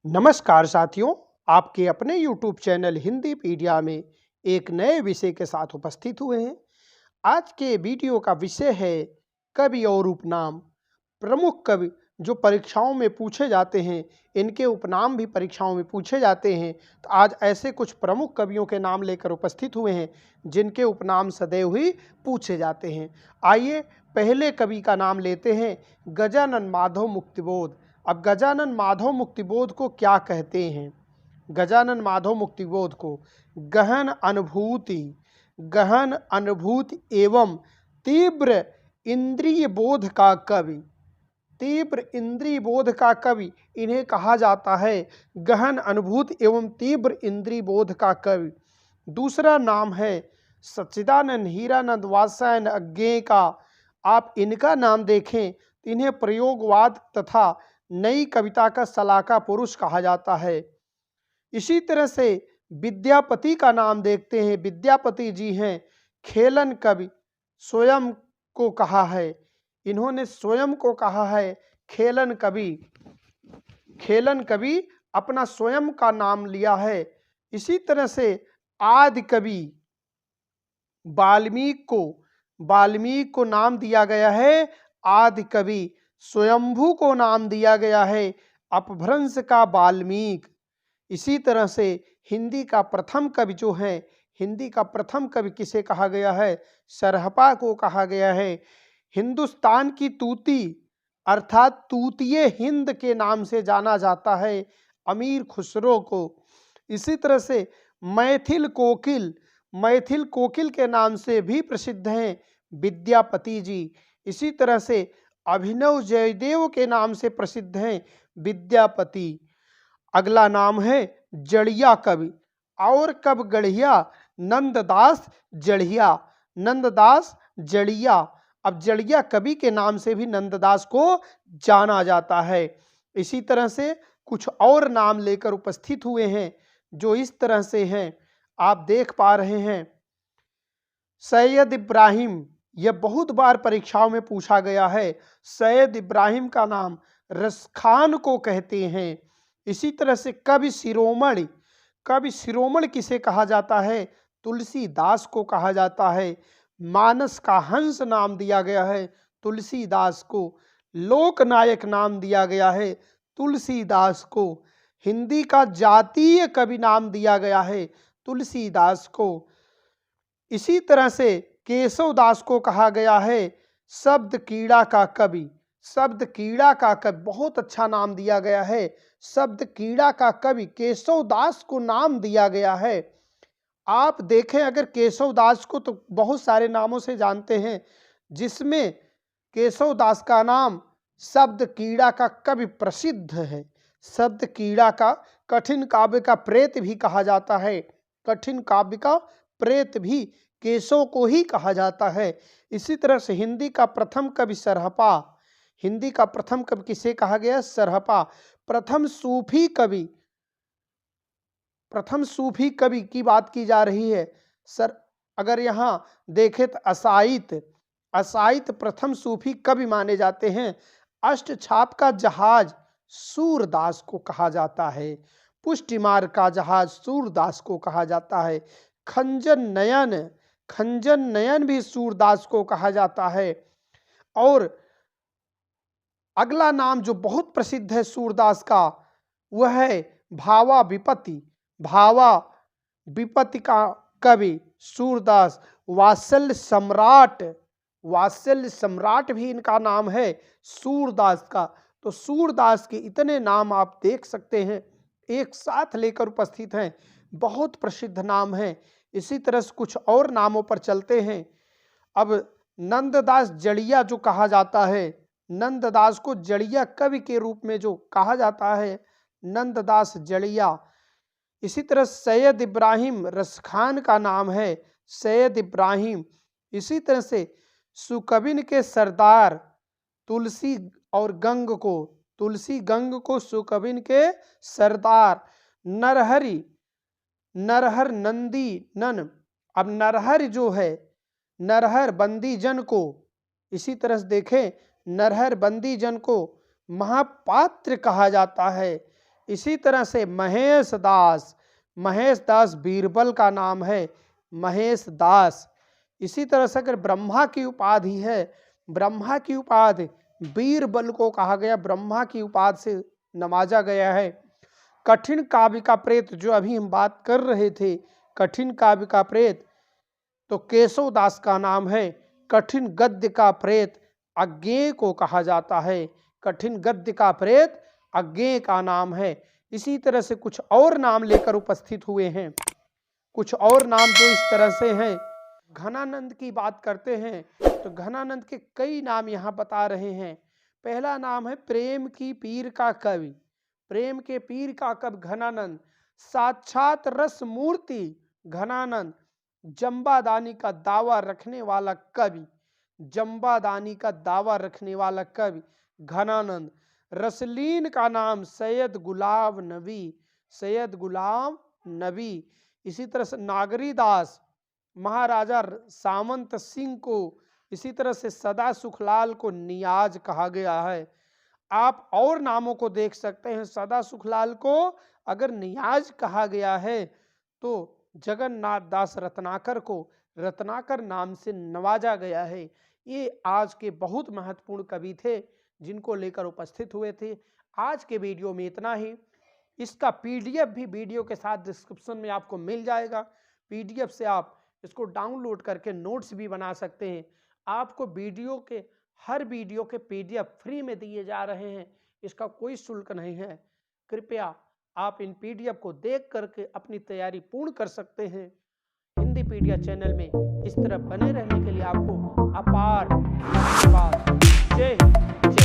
नमस्कार साथियों, आपके अपने YouTube चैनल हिंदी पीडिया में एक नए विषय के साथ उपस्थित हुए हैं। आज के वीडियो का विषय है कवि और उपनाम। प्रमुख कवि जो परीक्षाओं में पूछे जाते हैं, इनके उपनाम भी परीक्षाओं में पूछे जाते हैं। तो आज ऐसे कुछ प्रमुख कवियों के नाम लेकर उपस्थित हुए हैं जिनके उपनाम सदैव ही पूछे जाते हैं। आइए पहले कवि का नाम लेते हैं, गजानन माधव मुक्तिबोध। अब गजानन माधव मुक्तिबोध को क्या कहते हैं? गजानन माधव मुक्तिबोध को गहन अनुभूति एवं तीव्र इंद्रिय बोध का कवि, तीव्र इंद्रिय बोध का कवि इन्हें कहा जाता है। गहन अनुभूति एवं तीव्र इंद्रिय बोध का कवि। दूसरा नाम है सच्चिदानंद हीरानंद वात्स्यायन अज्ञेय का। आप इनका नाम देखें तो इन्हें प्रयोगवाद तथा नई कविता का सलाहकार पुरुष कहा जाता है। इसी तरह से विद्यापति का नाम देखते हैं। विद्यापति जी हैं खेलन कवि, स्वयं को कहा है, इन्होंने स्वयं को कहा है खेलन कवि। खेलन कवि अपना स्वयं का नाम लिया है। इसी तरह से आदि कवि वाल्मीकि को नाम दिया गया है आदि कवि। स्वयंभू को नाम दिया गया है अपभ्रंश का वाल्मीकि। इसी तरह से हिंदी का प्रथम कवि जो है, हिंदी का प्रथम कवि किसे कहा गया है? सरहपा को कहा गया है। हिंदुस्तान की तूती अर्थात तूतिये हिंद के नाम से जाना जाता है अमीर खुसरो को। इसी तरह से मैथिल कोकिल के नाम से भी प्रसिद्ध हैं विद्यापति जी। इसी तरह से अभिनव जयदेव के नाम से प्रसिद्ध हैं विद्यापति। अगला नाम है जड़िया कवि। और कब गढ़िया? नंददास जड़िया। अब जड़िया कवि के नाम से भी नंददास को जाना जाता है। इसी तरह से कुछ और नाम लेकर उपस्थित हुए हैं जो इस तरह से हैं, आप देख पा रहे हैं। सैयद इब्राहिम, यह बहुत बार परीक्षाओं में पूछा गया है। सैयद इब्राहिम का नाम रसखान को कहते हैं। इसी तरह से कवि शिरोमणि किसे कहा जाता है? तुलसीदास को कहा जाता है। मानस का हंस नाम दिया गया है तुलसीदास को। लोकनायक नाम दिया गया है तुलसीदास को। हिंदी का जातीय कवि नाम दिया गया है तुलसीदास को। इसी तरह से केशवदास को कहा गया है शब्द कीड़ा का कवि। बहुत अच्छा नाम दिया गया है। शब्द कीड़ा का कवि केशवदास को नाम दिया गया है। आप देखें अगर केशवदास को तो बहुत सारे नामों से जानते हैं, जिसमें केशवदास का नाम शब्द कीड़ा का कवि प्रसिद्ध है। शब्द कीड़ा का कठिन काव्य का प्रेत भी कहा जाता है। कठिन काव्य का प्रेत भी केशव को ही कहा जाता है। इसी तरह से हिंदी का प्रथम कवि सरहपा। हिंदी का प्रथम कवि किसे कहा गया? सरहपा। प्रथम सूफी कवि की बात की जा रही है। अगर यहाँ देखें तो असाइत प्रथम सूफी कवि माने जाते हैं। अष्टछाप का जहाज सूरदास को कहा जाता है। पुष्टिमार का जहाज सूरदास को कहा जाता है। खंजन नयन भी सूरदास को कहा जाता है। और अगला नाम जो बहुत प्रसिद्ध है सूरदास का, वह है भावा विपत्ति का कवि सूरदास। वात्सल्य सम्राट भी इनका नाम है सूरदास का। तो सूरदास के इतने नाम आप देख सकते हैं, एक साथ लेकर उपस्थित हैं, बहुत प्रसिद्ध नाम हैं। इसी तरह से कुछ और नामों पर चलते हैं। अब नंददास जड़िया जो कहा जाता है, नंददास को जड़िया कवि के रूप में जो कहा जाता है, नंददास जड़िया। इसी तरह सैयद इब्राहिम रसखान का नाम है सैयद इब्राहिम। इसी तरह से सुकविन के सरदार तुलसी गंग को सुकविन के सरदार। नरहर नंदी नन। अब नरहर जो है, नरहर बंदी जन को, इसी तरह से देखें नरहर बंदी जन को महापात्र कहा जाता है। इसी तरह से महेश दास, महेश दास बीरबल का नाम है, महेश दास। इसी तरह से अगर ब्रह्मा की उपाधि है, ब्रह्मा की उपाधि बीरबल को कहा गया, ब्रह्मा की उपाधि से नवाजा गया है। कठिन काव्य का प्रेत, जो अभी हम बात कर रहे थे, कठिन काव्य का प्रेत तो केशव दास का नाम है। कठिन गद्य का प्रेत अज्ञेय को कहा जाता है, कठिन गद्य का प्रेत अज्ञेय का नाम है। इसी तरह से कुछ और नाम लेकर उपस्थित हुए हैं, कुछ और नाम जो इस तरह से हैं। घनानंद की बात करते हैं तो घनानंद के कई नाम यहाँ बता रहे हैं। पहला नाम है प्रेम की पीर का कवि, प्रेम के पीर का कवि घनानंद, साक्षात रस मूर्ति घनानंद, जंबादानी का दावा रखने वाला कवि, जंबादानी का दावा रखने वाला कवि घनानंद। रसलीन का नाम सैयद गुलाब नबी, सैयद गुलाम नबी। इसी तरह से नागरी दास महाराजा सामंत सिंह को, इसी तरह से सदा सुखलाल को नियाज कहा गया है। आप और नामों को देख सकते हैं। सदा सुखलाल को अगर नियाज कहा गया है तो जगन्नाथ दास रत्नाकर को रत्नाकर नाम से नवाजा गया है। ये आज के बहुत महत्वपूर्ण कवि थे जिनको लेकर उपस्थित हुए थे। आज के वीडियो में इतना ही। इसका पीडीएफ भी वीडियो के साथ डिस्क्रिप्शन में आपको मिल जाएगा। पीडीएफ से आप इसको डाउनलोड करके नोट्स भी बना सकते हैं। आपको हर वीडियो के पीडीएफ फ्री में दिए जा रहे हैं, इसका कोई शुल्क नहीं है। कृपया आप इन पीडीएफ को देख करके अपनी तैयारी पूर्ण कर सकते हैं। हिंदीपीडिया चैनल में इस तरह बने रहने के लिए आपको अपार धन्यवाद। जय हिंद।